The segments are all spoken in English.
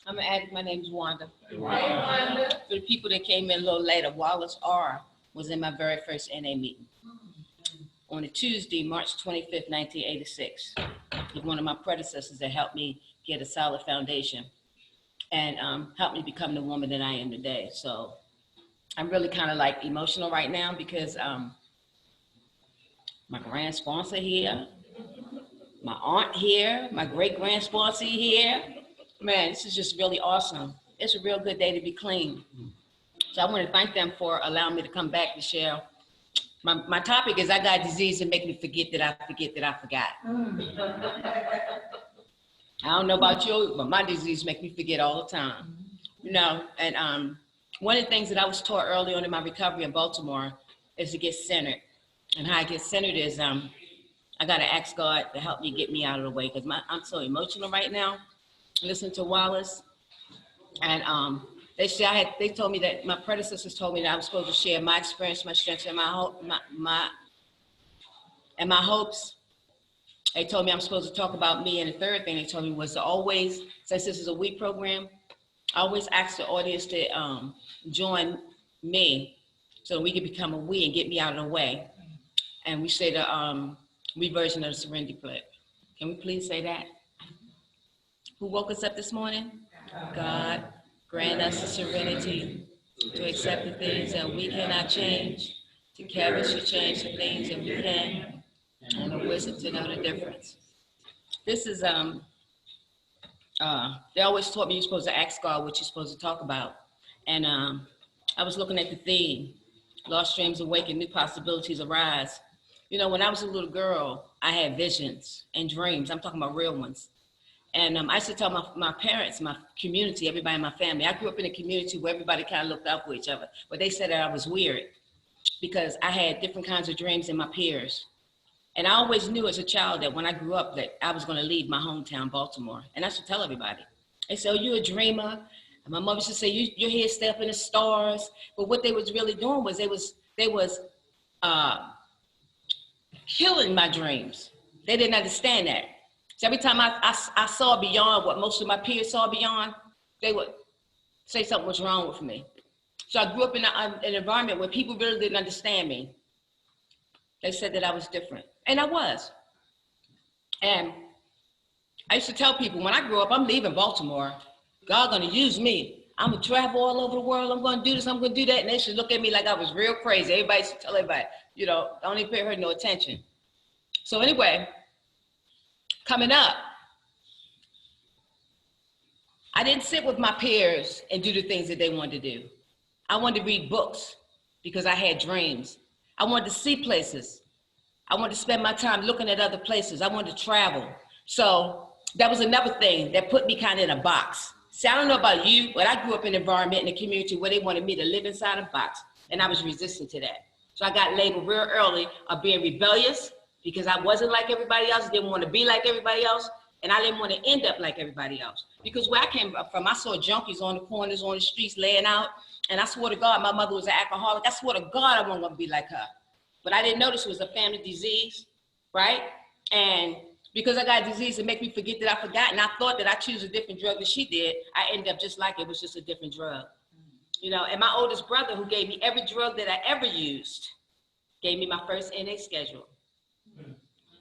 I'm an addict. My name's Wanda. Hey, Wanda. For the people that came in a little later, Wallace R was in my very first NA meeting on a Tuesday, March 25th, 1986. He's one of my predecessors that helped me get a solid foundation and helped me become the woman that I am today. So I'm really kind of like emotional right now because my grand sponsor here, my aunt here, my great grand sponsor here. Man, this is just really awesome. It's a real good day to be clean. So I want to thank them for allowing me to come back to share. My topic is I got disease and make me forget that I forgot. I don't know about you, but my disease make me forget all the time. You know, and one of the things that I was taught early on in my recovery in Baltimore is to get centered. And how I get centered is I got to ask God to help me get me out of the way because I'm so emotional right now. Listen to Wallace, and they told me that my predecessors told me that I was supposed to share my experience, my strengths, and my hopes. They told me I'm supposed to talk about me, and the third thing they told me was to always, since this is a we program, I always ask the audience to join me so we can become a we and get me out of the way. And we say the we version of the Serenity Pledge. Can we please say that? Who woke us up this morning? God, grant us the serenity to accept the things that we cannot change, to carry us to change the things that we can, and the wisdom to know the difference. This is, they always taught me you're supposed to ask God what you're supposed to talk about. And I was looking at the theme, lost dreams awaken, new possibilities arise. You know, when I was a little girl, I had visions and dreams. I'm talking about real ones. And I used to tell my parents, my community, everybody in my family, I grew up in a community where everybody kind of looked out for each other, but they said that I was weird because I had different kinds of dreams than my peers. And I always knew as a child that when I grew up that I was going to leave my hometown, Baltimore. And I used to tell everybody. They said, oh, you're a dreamer. And my mother used to say, your head stay up in the stars. But what they was really doing was they was killing my dreams. They didn't understand that. So every time I saw beyond what most of my peers saw beyond, they would say something was wrong with me. So I grew up in an environment where people really didn't understand me. They said that I was different, and I was. And I used to tell people, when I grow up, I'm leaving Baltimore. God's gonna use me. I'm gonna travel all over the world. I'm gonna do this, I'm gonna do that. And they should look at me like I was real crazy. Everybody should tell everybody, you know, don't even pay her no attention. So anyway, coming up, I didn't sit with my peers and do the things that they wanted to do. I wanted to read books because I had dreams. I wanted to see places. I wanted to spend my time looking at other places. I wanted to travel. So that was another thing that put me kind of in a box. See, I don't know about you, but I grew up in an environment in a community where they wanted me to live inside a box, and I was resistant to that. So I got labeled real early of being rebellious, because I wasn't like everybody else, didn't want to be like everybody else, and I didn't want to end up like everybody else. Because where I came from, I saw junkies on the corners, on the streets, laying out, and I swore to God, my mother was an alcoholic. I swore to God I wasn't going to be like her. But I didn't know this was a family disease, right? And because I got a disease that make me forget that I forgot, and I thought that I choose a different drug than she did, I ended up just like it was just a different drug. You know, and my oldest brother, who gave me every drug that I ever used, gave me my first NA schedule.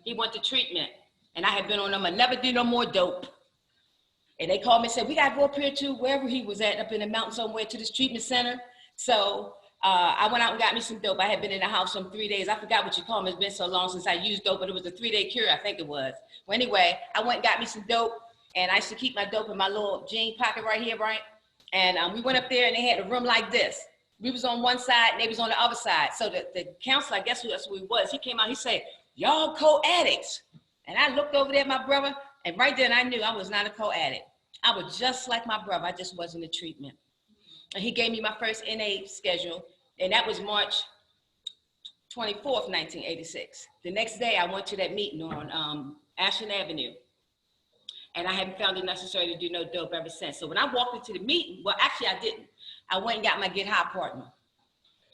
He went to treatment, and I had been on them. I never do no more dope. And they called me and said, we got to go up here to wherever he was at, up in the mountain somewhere, to this treatment center. So I went out and got me some dope. I had been in the house some 3 days. I forgot what you call them. It's been so long since I used dope, but it was a 3-day cure, I think it was. Well, anyway, I went and got me some dope, and I used to keep my dope in my little jean pocket right here, right? And we went up there, and they had a room like this. We was on one side, and they was on the other side. So the counselor, I guess that's who he was, he came out, he said, y'all co-addicts. And I looked over there at my brother, and right then I knew I was not a co-addict. I was just like my brother, I just wasn't in treatment. And he gave me my first NA schedule, and that was March 24th, 1986. The next day, I went to that meeting on Ashland Avenue, and I haven't found it necessary to do no dope ever since. So when I walked into the meeting, well, actually I didn't. I went and got my Get High partner,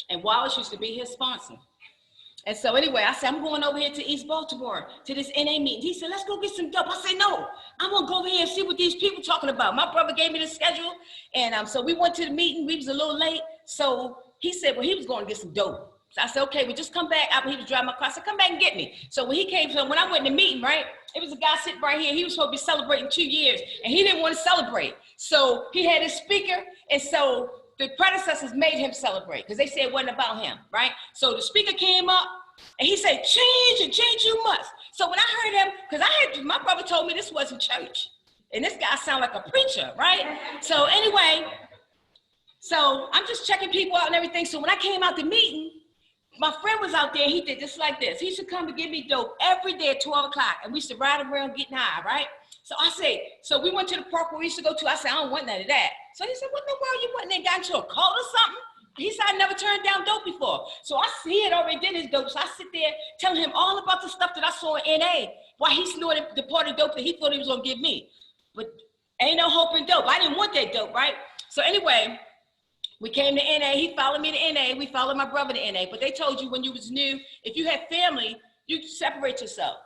and Wallace used to be his sponsor. And so anyway, I said, I'm going over here to East Baltimore to this NA meeting. He said, let's go get some dope. I said, no, I'm gonna go over here and see what these people talking about. My brother gave me the schedule, and so we went to the meeting. We was a little late, so he said, well, he was going to get some dope. So I said, okay, well, just come back. He was driving my car. I said, come back and get me. So when he came, so when I went in the meeting, right, it was a guy sitting right here. He was supposed to be celebrating 2 years, and he didn't want to celebrate. So he had his speaker, and so the predecessors made him celebrate because they said it wasn't about him, right? So the speaker came up, and he said, change and change you must. So when I heard him, because my brother told me this wasn't church, and this guy sounded like a preacher, right? So anyway, so I'm just checking people out and everything. So when I came out the meeting, my friend was out there, he did just like this. He used to come and give me dope every day at 12 o'clock, and we used to ride around getting high, right? So I said, so we went to the park where we used to go to. I said, I don't want none of that. So he said, what in the world you want? And got into a cult or something? He said, I never turned down dope before. So he had already did his dope. So I sit there telling him all about the stuff that I saw in NA, why he snorted the part of dope that he thought he was gonna give me. But ain't no hope in dope. I didn't want that dope, right? So anyway, we came to NA, he followed me to NA, we followed my brother to NA, but they told you when you was new, if you had family, you separate yourself.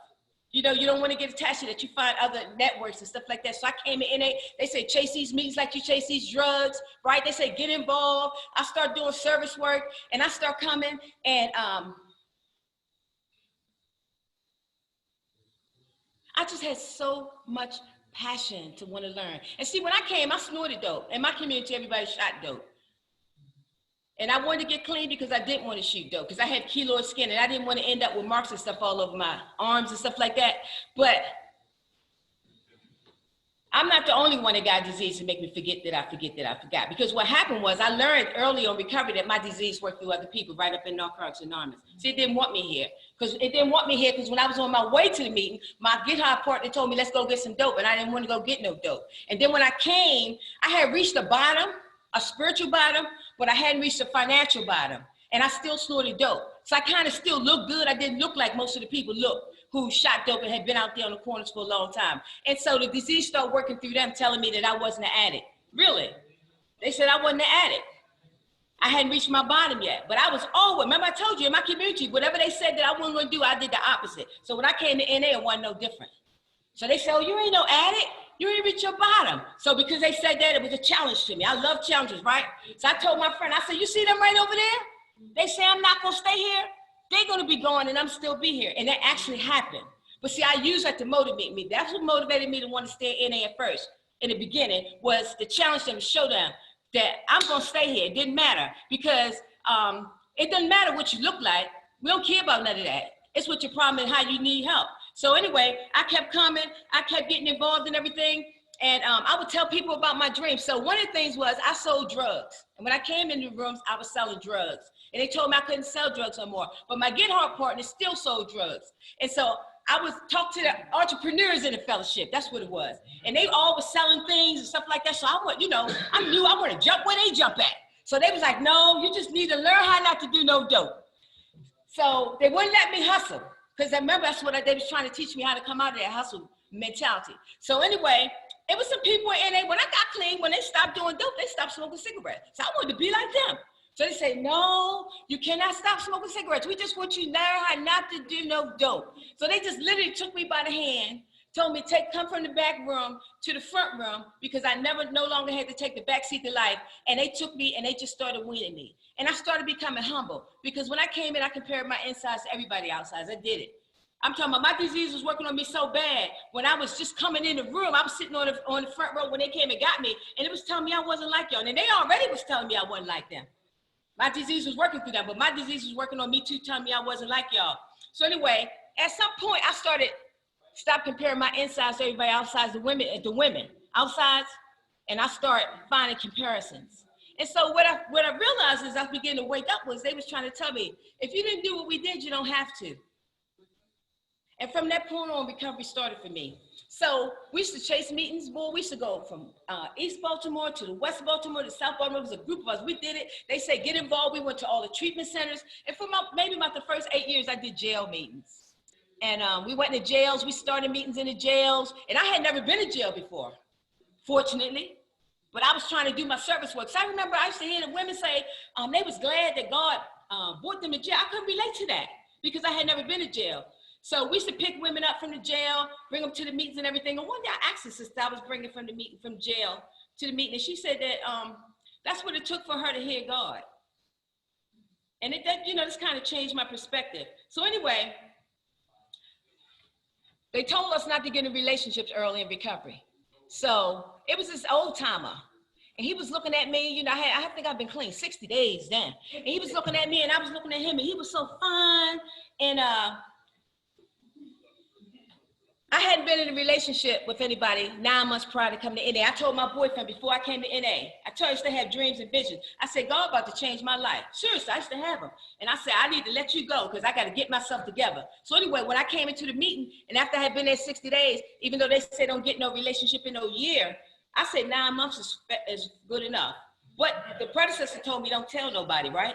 You know, you don't want to get attached to that. You find other networks and stuff like that. So I came in NA, they say chase these meetings like you chase these drugs, right? They say get involved. I start doing service work, and I start coming, and I just had so much passion to want to learn. And see, when I came, I snorted dope. In my community, everybody shot dope. And I wanted to get clean because I didn't want to shoot dope, because I had keloid skin and I didn't want to end up with marks and stuff all over my arms and stuff like that. But I'm not the only one that got disease to make me forget that I forgot. Because what happened was I learned early on recovery that my disease worked through other people right up in Narcotics Anonymous. See, it didn't want me here. Because when I was on my way to the meeting, my Get High partner told me, let's go get some dope. And I didn't want to go get no dope. And then when I came, I had reached the bottom, a spiritual bottom, but I hadn't reached a financial bottom, and I still snorted dope. So I kind of still looked good. I didn't look like most of the people looked who shot dope and had been out there on the corners for a long time. And so the disease started working through them, telling me that I wasn't an addict. Really? They said I wasn't an addict. I hadn't reached my bottom yet, but I was always, remember I told you in my community, whatever they said that I wasn't gonna do, I did the opposite. So when I came to NA, it wasn't no different. So they said, oh, you ain't no addict. You ain't reach your bottom. So because they said that, it was a challenge to me. I love challenges, right? So I told my friend, I said, you see them right over there? They say I'm not gonna stay here. They're gonna be gone and I'm still be here. And that actually happened. But see, I used that to motivate me. That's what motivated me to want to stay in NA at first. In the beginning was the challenge them to show them that I'm gonna stay here. It didn't matter because it doesn't matter what you look like. We don't care about none of that. It's what your problem and how you need help. So anyway, I kept coming, I kept getting involved in everything, and I would tell people about my dreams. So one of the things was I sold drugs. And when I came into rooms, I was selling drugs. And they told me I couldn't sell drugs no more. But my Get Hard partner still sold drugs. And so I would talk to the entrepreneurs in the fellowship. That's what it was. And they all were selling things and stuff like that. So I want, I knew I want to jump where they jump at. So they was like, no, you just need to learn how not to do no dope. So they wouldn't let me hustle. Because I remember that's what they was trying to teach me, how to come out of that hustle mentality. So anyway, it was some people in NA, when I got clean, when they stopped doing dope, they stopped smoking cigarettes. So I wanted to be like them. So they say, no, you cannot stop smoking cigarettes. We just want you to learn how not to do no dope. So they just literally took me by the hand, told me, come from the back room to the front room, because I no longer had to take the back seat to life. And they took me and they just started weaning me. And I started becoming humble, because when I came in, I compared my insides to everybody outsides. I did it. I'm talking about my disease was working on me so bad. When I was just coming in the room, I was sitting on the front row when they came and got me, and it was telling me I wasn't like y'all. And they already was telling me I wasn't like them. My disease was working through them, but my disease was working on me too, telling me I wasn't like y'all. So anyway, at some point, I stopped comparing my insides to everybody outside, the women outsides, and I started finding comparisons. And so what I realized as I was beginning to wake up was they was trying to tell me, if you didn't do what we did, you don't have to. And from that point on, recovery started for me. So we used to chase meetings, boy. We used to go from East Baltimore to the West Baltimore to South Baltimore. It was a group of us. We did it. They said, get involved. We went to all the treatment centers. And for maybe about the first 8 years, I did jail meetings. And we went to jails. We started meetings in the jails. And I had never been to jail before, fortunately. But I was trying to do my service work. So I remember I used to hear the women say they was glad that God brought them to jail. I couldn't relate to that because I had never been to jail. So we used to pick women up from the jail, bring them to the meetings and everything. And one day I asked the sister I was bringing from the meeting, from jail to the meeting, and she said that that's what it took for her to hear God. And this kind of changed my perspective. So anyway, they told us not to get in relationships early in recovery. So it was this old timer. And he was looking at me, I think I've been clean 60 days then. And he was looking at me and I was looking at him and he was so fun. And I hadn't been in a relationship with anybody 9 months prior to coming to NA. I told my boyfriend before I came to NA, I told him I used to have dreams and visions. I said, God about to change my life. Seriously, I used to have them. And I said, I need to let you go because I got to get myself together. So anyway, when I came into the meeting and after I had been there 60 days, even though they said don't get no relationship in no year, I said 9 months is good enough. But the predecessor told me don't tell nobody, right?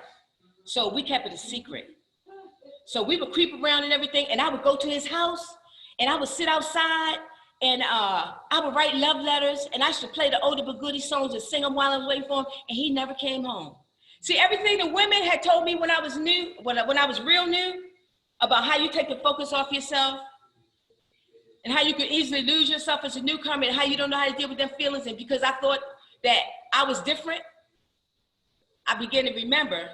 So we kept it a secret. So we would creep around and everything, and I would go to his house, and I would sit outside, and I would write love letters, and I used to play the oldie but goodie songs and sing them while I was waiting for him, and he never came home. See, everything the women had told me when I was new, when I was real new, about how you take the focus off yourself, and how you could easily lose yourself as a newcomer, and how you don't know how to deal with them feelings, and because I thought that I was different, I began to remember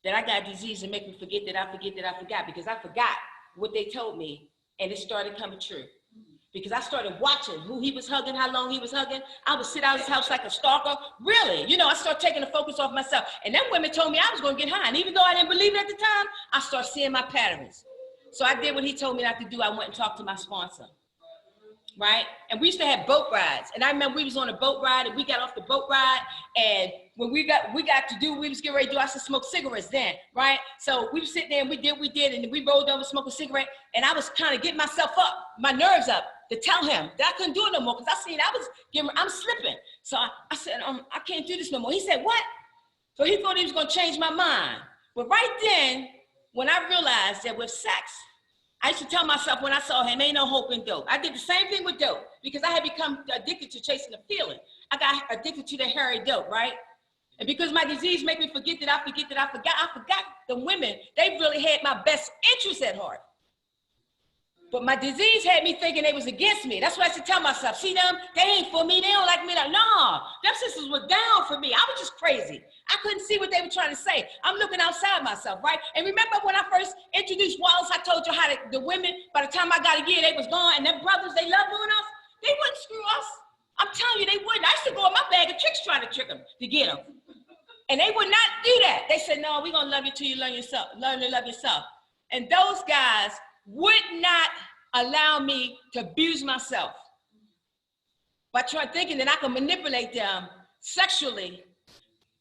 that I got disease and make me forget that I forgot, because I forgot what they told me, and it started coming true. Because I started watching who he was hugging, how long he was hugging. I would sit out his house like a stalker. Really, I started taking the focus off myself. And then women told me I was gonna get high. And even though I didn't believe it at the time, I started seeing my patterns. So I did what he told me not to do. I went and talked to my sponsor, right? And we used to have boat rides. And I remember we was on a boat ride and we got off the boat ride. And when we got to do, we was getting ready to do, I used to smoke cigarettes then, right? So we were sitting there and we did, and we rolled over, smoked a cigarette. And I was kind of getting myself up, my nerves up, to tell him that I couldn't do it no more, because I seen I'm slipping. So I said, I can't do this no more. He said, what? So he thought he was gonna change my mind. But right then, when I realized that with sex, I used to tell myself when I saw him, ain't no hope in dope. I did the same thing with dope because I had become addicted to chasing the feeling. I got addicted to the hairy dope, right? And because my disease made me forget that I forgot the women, they really had my best interests at heart. But my disease had me thinking they was against me. That's what I used to tell myself. See them? They ain't for me. They don't like me. Like, no, them sisters were down for me. I was just crazy. I couldn't see what they were trying to say. I'm looking outside myself, right? And remember when I first introduced Wallace, I told you how the women, by the time I got a year, they was gone. And them brothers, they loved doing us. They wouldn't screw us. I'm telling you, they wouldn't. I used to go in my bag of tricks trying to trick them to get them. And they would not do that. They said, no, we're going to love you till you learn to love yourself. And those guys would not allow me to abuse myself by thinking that I can manipulate them sexually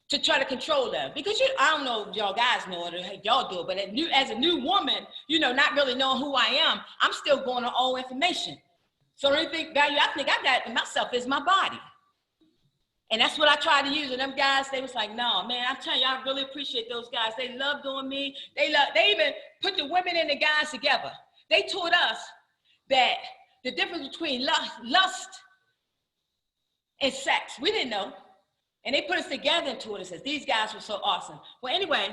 to try to control them. Because I don't know if y'all guys know it or y'all do it, but as a new woman, not really knowing who I am, I'm still going on old information. So the only value I think I got in myself is my body. And that's what I tried to use. And them guys, they was like, no, man, I'm telling you, I really appreciate those guys. They love doing me. They even put the women and the guys together. They taught us that the difference between lust and sex, we didn't know. And they put us together and taught us that these guys were so awesome. Well, anyway,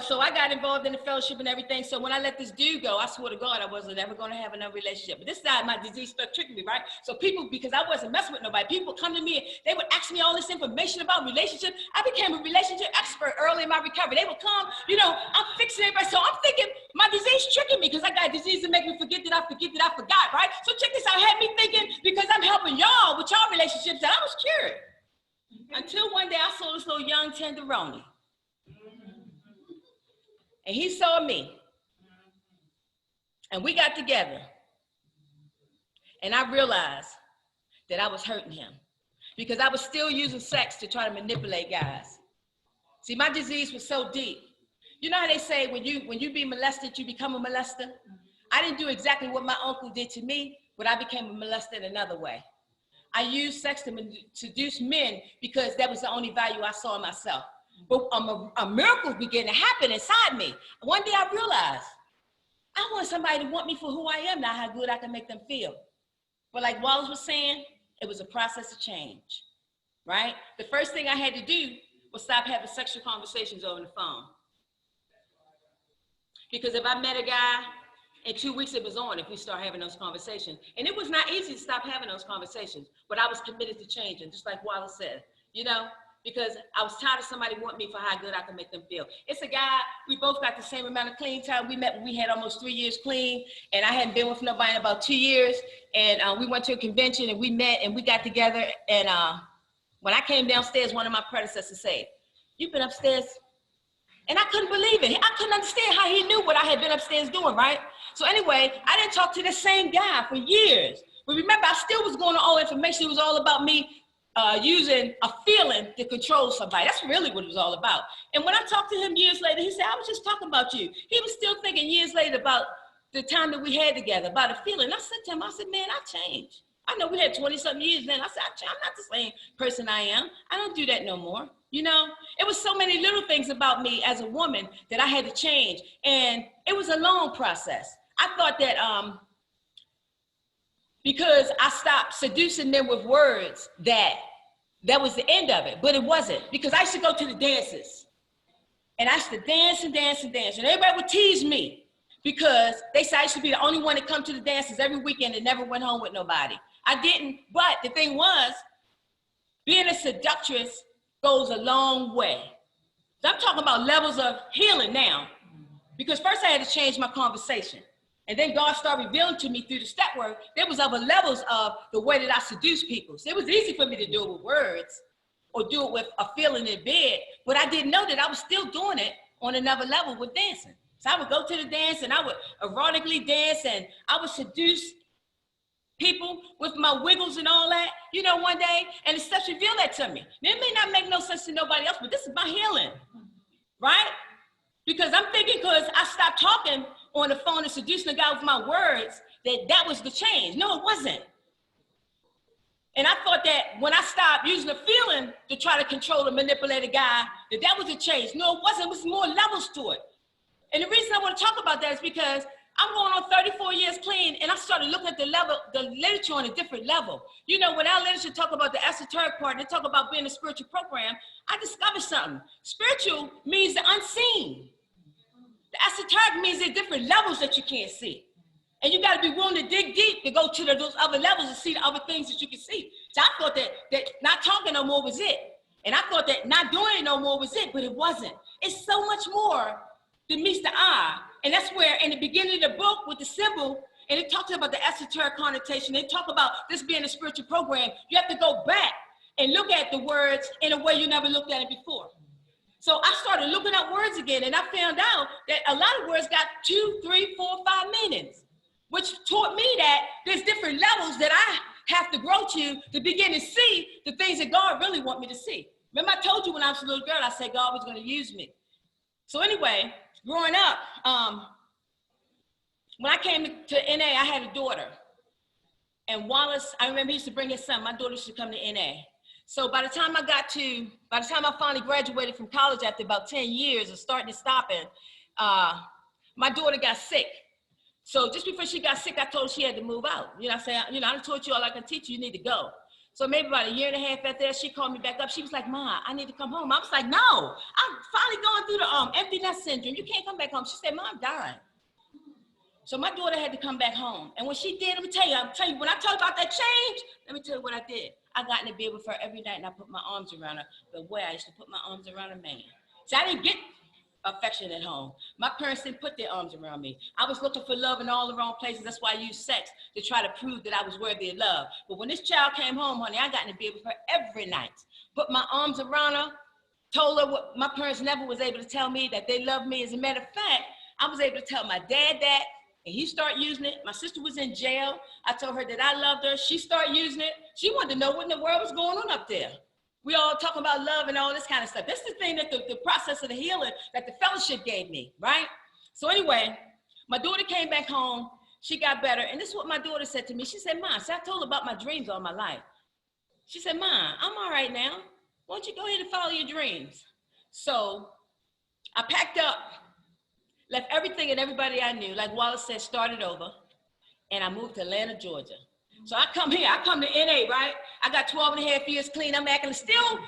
so I got involved in the fellowship and everything. So when I let this dude go, I swear to God, I wasn't ever going to have another relationship. But this time, my disease started tricking me, right? So people, because I wasn't messing with nobody, people would come to me, they would ask me all this information about relationships. I became a relationship expert early in my recovery. They would come, I'm fixing everybody. So I'm thinking my disease tricking me because I got disease to make me forget that I forgot, right? So check this out. Had me thinking, because I'm helping y'all with y'all relationships, that I was cured. Until one day I saw this little young tenderoni. And he saw me, and we got together, and I realized that I was hurting him because I was still using sex to try to manipulate guys. See, my disease was so deep. You know how they say when you be molested, you become a molester? I didn't do exactly what my uncle did to me, but I became a molester in another way. I used sex to seduce men because that was the only value I saw in myself. But a miracle began to happen inside me. One day I realized I want somebody to want me for who I am, not how good I can make them feel. But like Wallace was saying, it was a process of change, right? The first thing I had to do was stop having sexual conversations over the phone. Because if I met a guy, in 2 weeks it was on if we start having those conversations. And it was not easy to stop having those conversations, but I was committed to changing, just like Wallace said, you know, because I was tired of somebody wanting me for how good I could make them feel. It's a guy, we both got the same amount of clean time. We met when we had almost 3 years clean, and I hadn't been with nobody in about 2 years. And we went to a convention and we met and we got together. And when I came downstairs, one of my predecessors said, "You've been upstairs?" And I couldn't believe it. I couldn't understand how he knew what I had been upstairs doing, right? So anyway, I didn't talk to the same guy for years. But remember, I still was going to all information. It was all about me using a feeling to control somebody. That's really what it was all about. And when I talked to him years later, he said, "I was just talking about you." He was still thinking years later about the time that we had together, about a feeling. I said to him, I said, "Man, I changed. I know we had 20-something years then." I said, "I'm not the same person I am. I don't do that no more." You know, it was so many little things about me as a woman that I had to change. And it was a long process. I thought that because I stopped seducing them with words, that was the end of it, but it wasn't, because I used to go to the dances and I used to dance and dance and dance, and everybody would tease me because they said I used to be the only one to come to the dances every weekend and never went home with nobody. I didn't, but the thing was, being a seductress goes a long way. So I'm talking about levels of healing now, because first I had to change my conversation. And then God started revealing to me through the step work, there was other levels of the way that I seduce people. So it was easy for me to do it with words or do it with a feeling in bed, but I didn't know that I was still doing it on another level with dancing. So I would go to the dance and I would erotically dance and I would seduce people with my wiggles and all that, you know, one day, and the steps revealed that to me. Now, it may not make no sense to nobody else, but this is my healing, right? Because I'm thinking, because I stopped talking on the phone and seducing the guy with my words, that was the change. No, it wasn't. And I thought that when I stopped using the feeling to try to control and manipulate a guy, that was a change. No, it wasn't. It was more levels to it. And the reason I want to talk about that is because I'm going on 34 years clean, and I started looking at the literature on a different level. You know, when our literature talk about the esoteric part, they talk about being a spiritual program, I discovered something. Spiritual means the unseen. The esoteric means there's different levels that you can't see. And you got to be willing to dig deep to go to those other levels and see the other things that you can see. So I thought that not talking no more was it. And I thought that not doing it no more was it, but it wasn't. It's so much more than meets the eye. And that's where in the beginning of the book with the symbol, and it talks about the esoteric connotation, they talk about this being a spiritual program, you have to go back and look at the words in a way you never looked at it before. So I started looking up words again, and I found out that a lot of words got 2, 3, 4, 5 meanings, which taught me that there's different levels that I have to grow to begin to see the things that God really wants me to see. Remember I told you when I was a little girl, I said God was going to use me. So anyway, growing up, when I came to NA, I had a daughter. And Wallace, I remember he used to bring his son. My daughter used to come to NA. So by the time I finally graduated from college after about 10 years of starting and stopping, my daughter got sick. So just before she got sick, I told her she had to move out. You know, I said, you know, I taught you all I can teach you, you need to go. So maybe about a year and a half after that, she called me back up. She was like, "Ma, I need to come home." I was like, "No, I'm finally going through the empty nest syndrome. You can't come back home." She said, "Ma, I'm dying." So my daughter had to come back home. And when she did, let me tell you, when I talk about that change, let me tell you what I did. I got in the bed with her every night and I put my arms around her the way I used to put my arms around a man. So I didn't get affection at home. My parents didn't put their arms around me. I was looking for love in all the wrong places. That's why I used sex to try to prove that I was worthy of love. But when this child came home, honey, I got in the bed with her every night. Put my arms around her, told her what my parents never was able to tell me, that they loved me. As a matter of fact, I was able to tell my dad that, and he started using it. My sister was in jail. I told her that I loved her. She started using it. She wanted to know what in the world was going on up there. We all talking about love and all this kind of stuff. This is the thing that the process of the healing that the fellowship gave me, right? So anyway, my daughter came back home. She got better. And this is what my daughter said to me. She said, "Mom," so I told her about my dreams all my life. She said, "Mom, I'm all right now. Why don't you go ahead and follow your dreams?" So I packed up, left everything and everybody I knew, like Wallace said, started over, and I moved to Atlanta, Georgia. So I come here, I come to NA, right? I got 12 and a half years clean. I'm acting still,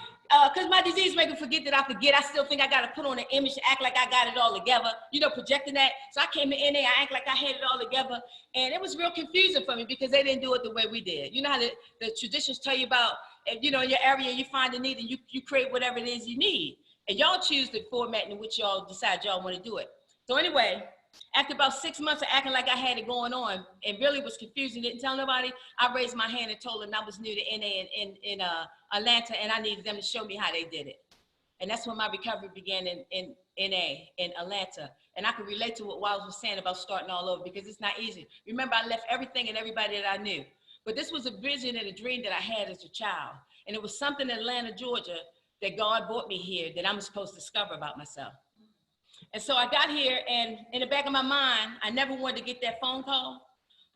because my disease make me forget that I forget. I still think I got to put on an image to act like I got it all together, you know, projecting that. So I came to NA, I act like I had it all together. And it was real confusing for me because they didn't do it the way we did. You know how the traditions tell you about, you know, in your area, you find a need and you create whatever it is you need. And y'all choose the format in which y'all decide y'all want to do it. So anyway, after about 6 months of acting like I had it going on and really was confused and didn't tell nobody, I raised my hand and told them I was new to NA in Atlanta and I needed them to show me how they did it. And that's when my recovery began in NA, in Atlanta. And I could relate to what Wiles was saying about starting all over because it's not easy. Remember, I left everything and everybody that I knew. But this was a vision and a dream that I had as a child. And it was something in Atlanta, Georgia, that God brought me here that I'm supposed to discover about myself. And so I got here, and in the back of my mind, I never wanted to get that phone call,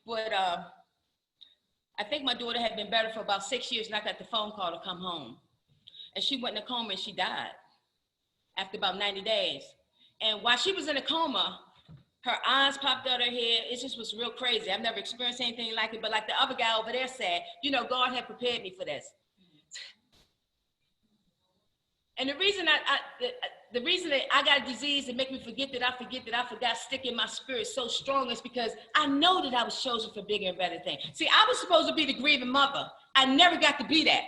but I think my daughter had been better for about 6 years, and I got the phone call to come home. And she went in a coma, and she died after about 90 days. And while she was in a coma, her eyes popped out of her head. It just was real crazy. I've never experienced anything like it, but like the other guy over there said, you know, God had prepared me for this. And the reason the reason that I got a disease that make me forget that I forgot stick in my spirit so strong is because I know that I was chosen for bigger and better things. See, I was supposed to be the grieving mother. I never got to be that.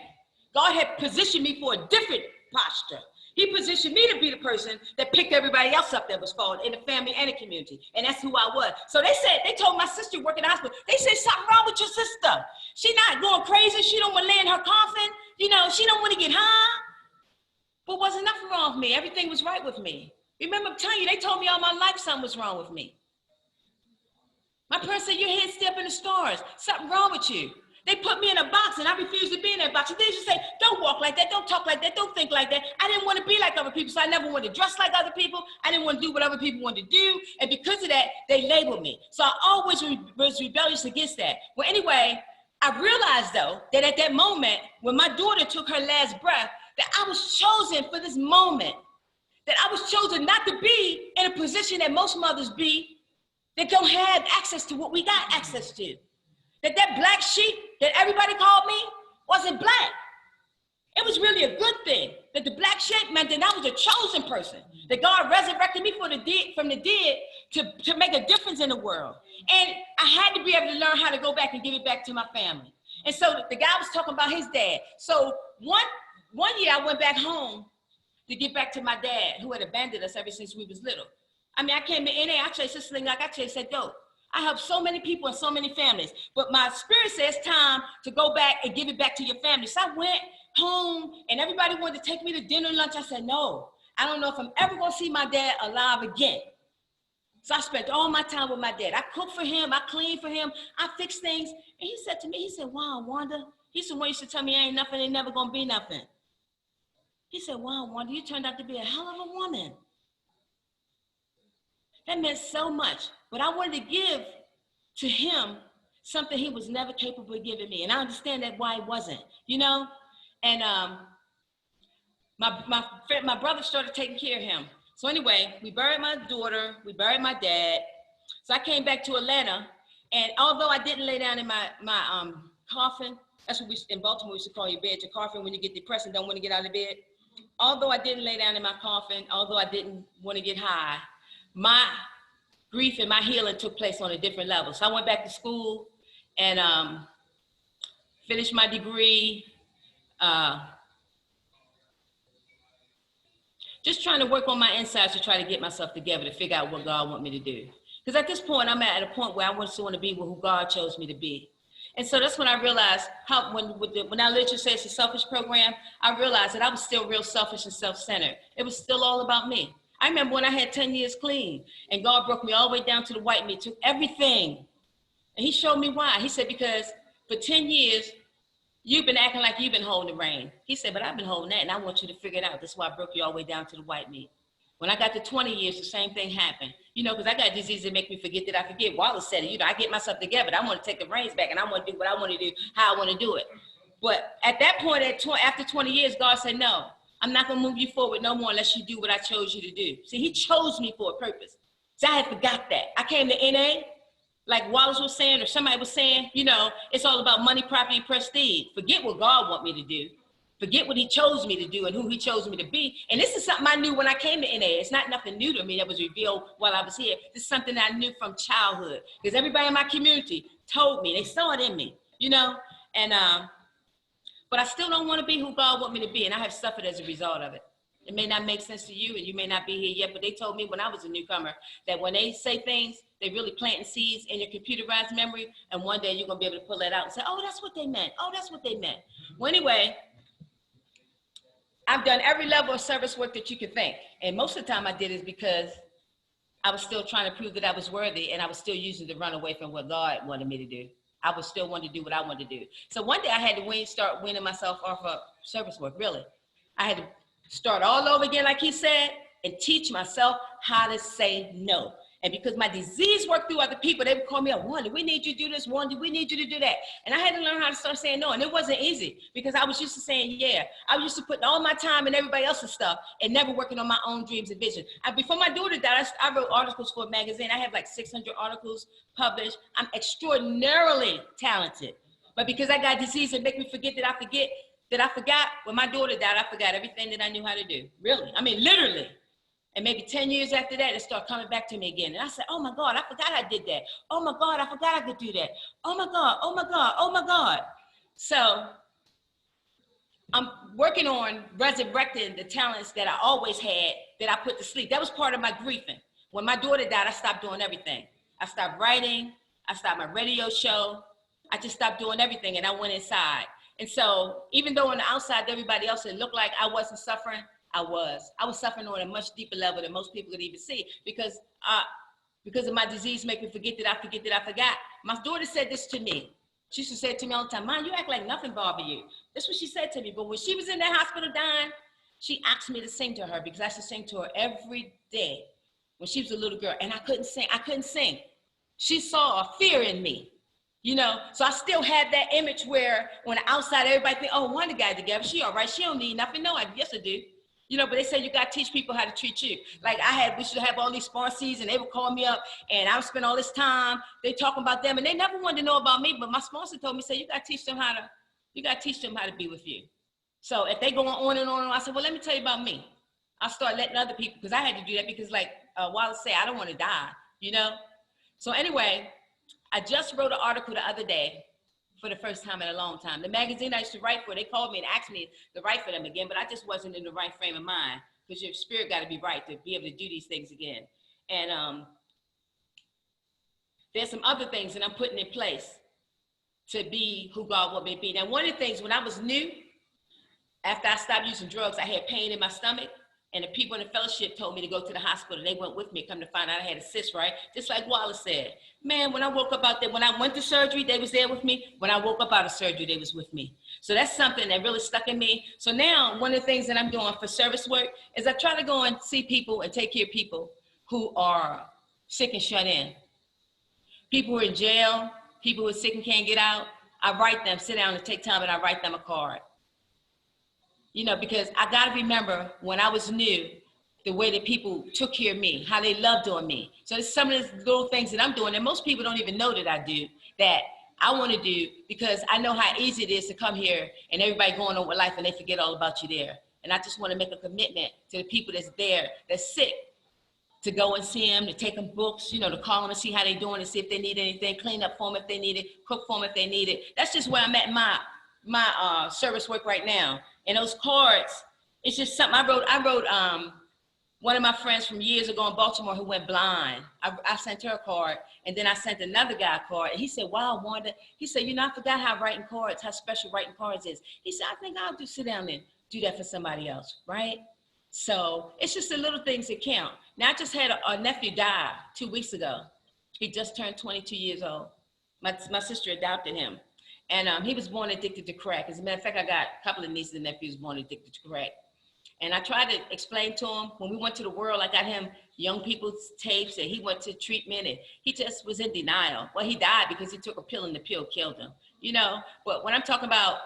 God had positioned me for a different posture. He positioned me to be the person that picked everybody else up that was fallen in the family and the community. And that's who I was. So they told my sister working in the hospital, they said something wrong with your sister. She not going crazy. She don't want to lay in her coffin. You know, she don't want to get high. But wasn't nothing wrong with me. Everything was right with me. Remember, I'm telling you, they told me all my life something was wrong with me. My parents said, your head's still up in the stars. Something wrong with you. They put me in a box and I refused to be in that box. And they used to say, don't walk like that, don't talk like that, don't think like that. I didn't want to be like other people, so I never wanted to dress like other people. I didn't want to do what other people wanted to do. And because of that, they labeled me. So I always was rebellious against that. Well, anyway, I realized though, that at that moment, when my daughter took her last breath, that I was chosen for this moment, that I was chosen not to be in a position that most mothers be that don't have access to what we got access to. That black sheep that everybody called me wasn't black. It was really a good thing that the black sheep meant that I was a chosen person, that God resurrected me from the dead to make a difference in the world. And I had to be able to learn how to go back and give it back to my family. And so the guy was talking about his dad. So one year I went back home to get back to my dad, who had abandoned us ever since we was little. I mean, I came to NA, I chased this thing like I chased that dope. I helped so many people and so many families, but my spirit says time to go back and give it back to your family. So I went home and everybody wanted to take me to dinner and lunch. I said, no, I don't know if I'm ever gonna see my dad alive again. So I spent all my time with my dad. I cooked for him, I cleaned for him, I fixed things. And he said to me, he said, wow, Wanda, he's the one used to tell me ain't nothing, ain't never gonna be nothing. He said, wow, Wanda, you turned out to be a hell of a woman. That meant so much, but I wanted to give to him something he was never capable of giving me. And I understand that why he wasn't, you know? And my brother started taking care of him. So anyway, we buried my daughter, we buried my dad. So I came back to Atlanta, and although I didn't lay down in my coffin, that's what in Baltimore we used to call your bed, your coffin when you get depressed and don't want to get out of bed. Although I didn't lay down in my coffin, although I didn't want to get high, my grief and my healing took place on a different level. So I went back to school and finished my degree. Just trying to work on my insides to try to get myself together to figure out what God wants me to do. Because at this point, I'm at a point where I want to be who God chose me to be. And so that's when I realized how, when our literature says it's a selfish program, I realized that I was still real selfish and self-centered. It was still all about me. I remember when I had 10 years clean and God broke me all the way down to the white meat, took everything. And he showed me why. He said, because for 10 years, you've been acting like you've been holding the rein. He said, but I've been holding that and I want you to figure it out. That's why I broke you all the way down to the white meat. When I got to 20 years, the same thing happened. You know, because I got diseases that make me forget that I forget. Wallace said it, you know, I get myself together, but I want to take the reins back and I want to do what I want to do, how I want to do it. But at that point, after 20 years, God said, no, I'm not going to move you forward no more unless you do what I chose you to do. See, he chose me for a purpose. So I had forgot that. I came to NA like Wallace was saying, or somebody was saying, you know, it's all about money, property, and prestige. Forget what God want me to do. Forget what he chose me to do and who he chose me to be. And this is something I knew when I came to NA. It's not nothing new to me that was revealed while I was here. This is something I knew from childhood, because everybody in my community told me, they saw it in me, you know? And, but I still don't want to be who God want me to be. And I have suffered as a result of it. It may not make sense to you, and you may not be here yet, but they told me when I was a newcomer that when they say things, they really planting seeds in your computerized memory, and one day you're going to be able to pull that out and say, oh, that's what they meant. Oh, that's what they meant. Well, anyway, I've done every level of service work that you could think. And most of the time I did is because I was still trying to prove that I was worthy, and I was still using to run away from what God wanted me to do. I was still wanting to do what I wanted to do. So one day I had to start weaning myself off of service work, really. I had to start all over again, like he said, and teach myself how to say no. And because my disease worked through other people, they would call me up, Wanda, we need you to do this, Wanda, we need you to do that. And I had to learn how to start saying no. And it wasn't easy, because I was used to saying yeah. I was used to putting all my time in everybody else's stuff and never working on my own dreams and vision. Before my daughter died, I wrote articles for a magazine. I have like 600 articles published. I'm extraordinarily talented. But because I got disease and make me forget that I forgot, when my daughter died, I forgot everything that I knew how to do. Really, I mean, literally. And maybe 10 years after that, it started coming back to me again. And I said, oh my God, I forgot I did that. Oh my God, I forgot I could do that. Oh my God, oh my God, oh my God. So I'm working on resurrecting the talents that I always had that I put to sleep. That was part of my grieving. When my daughter died, I stopped doing everything. I stopped writing. I stopped my radio show. I just stopped doing everything, and I went inside. And so even though on the outside, everybody else, it looked like I wasn't suffering, I was suffering on a much deeper level than most people could even see, because of my disease make me forget that I forgot. My daughter said this to me. She used to say it to me all the time, Mom, you act like nothing bothered you. That's what she said to me. But when she was in that hospital dying, she asked me to sing to her, because I used to sing to her every day when she was a little girl, and I couldn't sing. She saw a fear in me, you know? So I still had that image where when the outside, everybody think, oh, Wanda got together, she all right, she don't need nothing. No, yes I do. You know, but they say you got to teach people how to treat you. Like we should have all these sponsors, and they would call me up, and I would spend all this time, they talking about them, and they never wanted to know about me, but my sponsor told me, say, you got to teach them how to be with you. So if they go on and on, I said, well, let me tell you about me. I start letting other people, because I had to do that, because like Wallace said, I don't want to die, you know? So anyway, I just wrote an article the other day for the first time in a long time. The magazine I used to write for, they called me and asked me to write for them again, but I just wasn't in the right frame of mind, because your spirit got to be right to be able to do these things again. And there's some other things that I'm putting in place to be who God wants me to be. Now, one of the things, when I was new, after I stopped using drugs, I had pain in my stomach, and the people in the fellowship told me to go to the hospital. They went with me, come to find out I had a cyst, right? Just like Wallace said. Man, when I woke up out there, when I went to surgery, they was there with me. When I woke up out of surgery, they was with me. So that's something that really stuck in me. So now, one of the things that I'm doing for service work is I try to go and see people and take care of people who are sick and shut in. People who are in jail, people who are sick and can't get out. I write them, sit down and take time, and I write them a card. You know, because I got to remember when I was new, the way that people took care of me, how they loved on me. So it's some of the little things that I'm doing that most people don't even know that I do, that I want to do, because I know how easy it is to come here and everybody going on with life and they forget all about you there. And I just want to make a commitment to the people that's there, that's sick, to go and see them, to take them books, you know, to call them and see how they're doing and see if they need anything, clean up for them if they need it, cook for them if they need it. That's just where I'm at in my service work right now. And those cards, it's just something I wrote one of my friends from years ago in Baltimore who went blind. I sent her a card, and then I sent another guy a card, and he said, wow, Wanda, he said, you know, I forgot how writing cards, how special writing cards is. He said, I think I'll just sit down and do that for somebody else, right? So it's just the little things that count. Now, I just had a nephew die 2 weeks ago. He just turned 22 years old. My sister adopted him. And he was born addicted to crack. As a matter of fact, I got a couple of nieces and nephews born addicted to crack. And I tried to explain to him, when we went to the world, I got him young people's tapes, and he went to treatment, and he just was in denial. Well, he died because he took a pill, and the pill killed him, you know? But when I'm talking about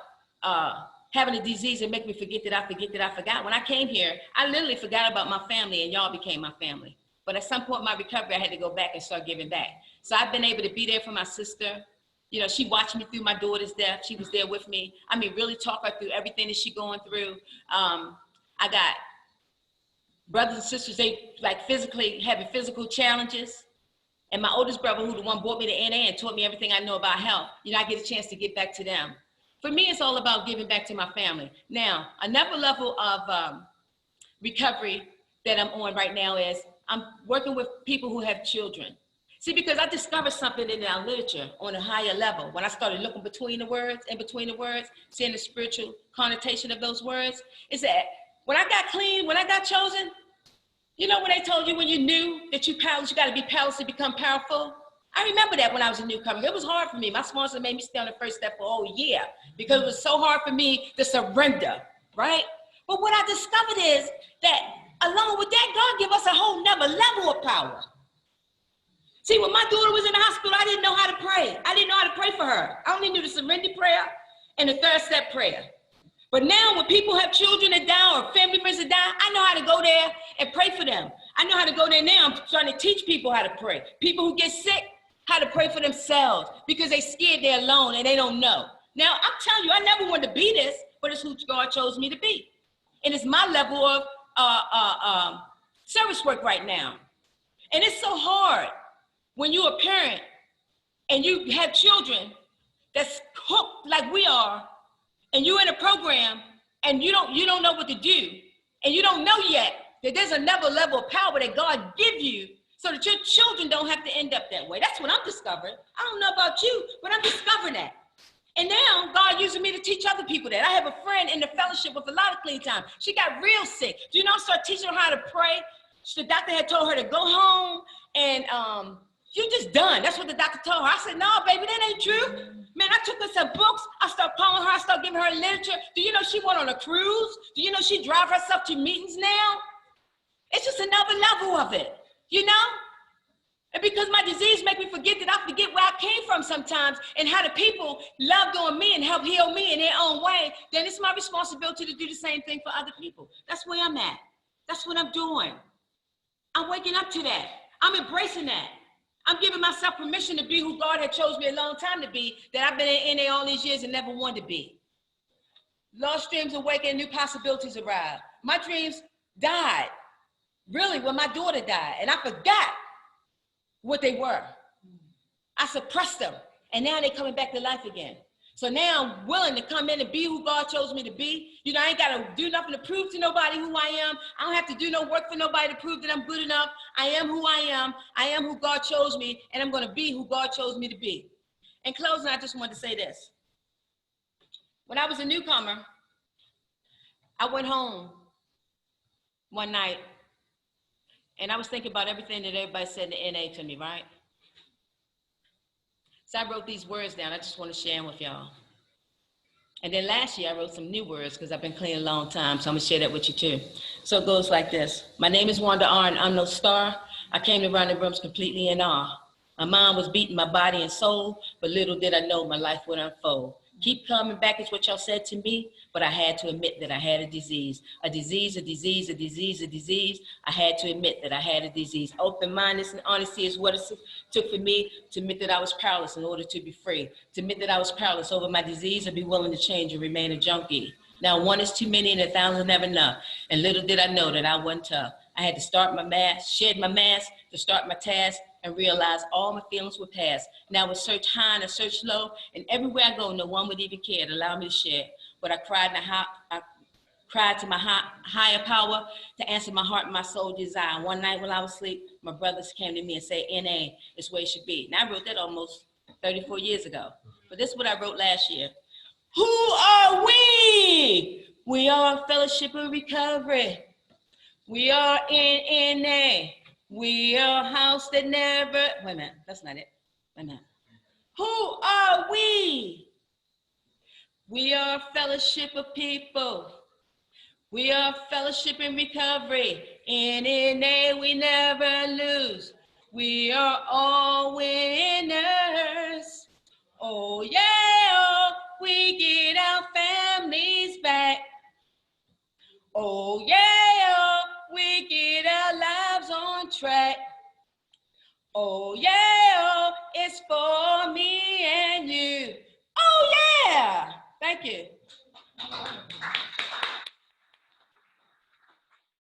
having a disease and make me forget that I forgot, when I came here, I literally forgot about my family, and y'all became my family. But at some point in my recovery, I had to go back and start giving back. So I've been able to be there for my sister. You know, she watched me through my daughter's death. She was there with me. I mean, really talk her through everything that she's going through. I got brothers and sisters, they like physically having physical challenges. And my oldest brother, who the one brought me to NA and taught me everything I know about health, you know, I get a chance to give back to them. For me, it's all about giving back to my family. Now, another level of recovery that I'm on right now is I'm working with people who have children. See, because I discovered something in our literature on a higher level. When I started looking between the words, in between the words, seeing the spiritual connotation of those words, is that when I got clean, when I got chosen, you know when they told you when you knew that you powerless, you got to be powerless to become powerful? I remember that when I was a newcomer. It was hard for me. My sponsor made me stay on the first step for a whole year because it was so hard for me to surrender, right? But what I discovered is that along with that, God give us a whole nother level of power. See, when my daughter was in the hospital, I didn't know how to pray. I didn't know how to pray for her. I only knew the surrender prayer and the third step prayer. But now when people have children that die or family members that die, I know how to go there and pray for them. I know how to go there now. I'm trying to teach people how to pray. People who get sick, how to pray for themselves because they scared they're alone and they don't know. Now, I'm telling you, I never wanted to be this, but it's who God chose me to be. And it's my level of service work right now. And it's so hard when you're a parent and you have children that's hooked like we are, and you're in a program and you don't know what to do, and you don't know yet that there's another level of power that God give you so that your children don't have to end up that way. That's what I'm discovering. I don't know about you, but I'm discovering that. And now God using me to teach other people that. I have a friend in the fellowship with a lot of clean time. She got real sick. Do you know, I started teaching her how to pray. The doctor had told her to go home and you just done. That's what the doctor told her. I said, no, baby, that ain't true. Man, I took her some books. I started calling her. I started giving her literature. Do you know she went on a cruise? Do you know she drive herself to meetings now? It's just another level of it, you know? And because my disease make me forget that I forget where I came from sometimes and how the people loved on me and helped heal me in their own way, then it's my responsibility to do the same thing for other people. That's where I'm at. That's what I'm doing. I'm waking up to that. I'm embracing that. I'm giving myself permission to be who God had chose me a long time to be, that I've been in there all these years and never wanted to be. Lost dreams awaken, new possibilities arrive. My dreams died, really, when my daughter died, and I forgot what they were. I suppressed them, and now they're coming back to life again. So now I'm willing to come in and be who God chose me to be. You know, I ain't got to do nothing to prove to nobody who I am. I don't have to do no work for nobody to prove that I'm good enough. I am who I am. I am who God chose me, and I'm going to be who God chose me to be. In closing, I just want to say this. When I was a newcomer, I went home one night, and I was thinking about everything that everybody said in the NA to me, right? So I wrote these words down. I just want to share them with y'all. And then last year, I wrote some new words because I've been clean a long time, so I'm going to share that with you too. So it goes like this. My name is Wanda R, and I'm no star. I came to run the rooms completely in awe. My mind was beating my body and soul, but little did I know my life would unfold. Keep coming back is what y'all said to me, but I had to admit that I had a disease. A disease, a disease, a disease, a disease. I had to admit that I had a disease. Open-mindedness and honesty is what it took for me to admit that I was powerless in order to be free. To admit that I was powerless over my disease and be willing to change and remain a junkie. Now, one is too many and 1,000 never enough. And little did I know that I wasn't tough. I had to start my mask, shed my mask to start my task, and realize all my feelings were past. Now I would search high and I search low, and everywhere I go, no one would even care to allow me to share. But I cried to my higher power to answer my heart and my soul desire. One night while I was asleep, my brothers came to me and said, NA, it's where it should be. And I wrote that almost 34 years ago. But this is what I wrote last year. Who are we? We are Fellowship of Recovery. We are in NA. We are a house that never, wait a minute, that's not it. Wait a minute. Who are we? We are a fellowship of people. We are a fellowship in recovery. In NA, we never lose. We are all winners. Oh yeah, we get our families back. Oh yeah, we get our lives on track. Oh yeah, it's for me and you. Oh, yeah. Thank you.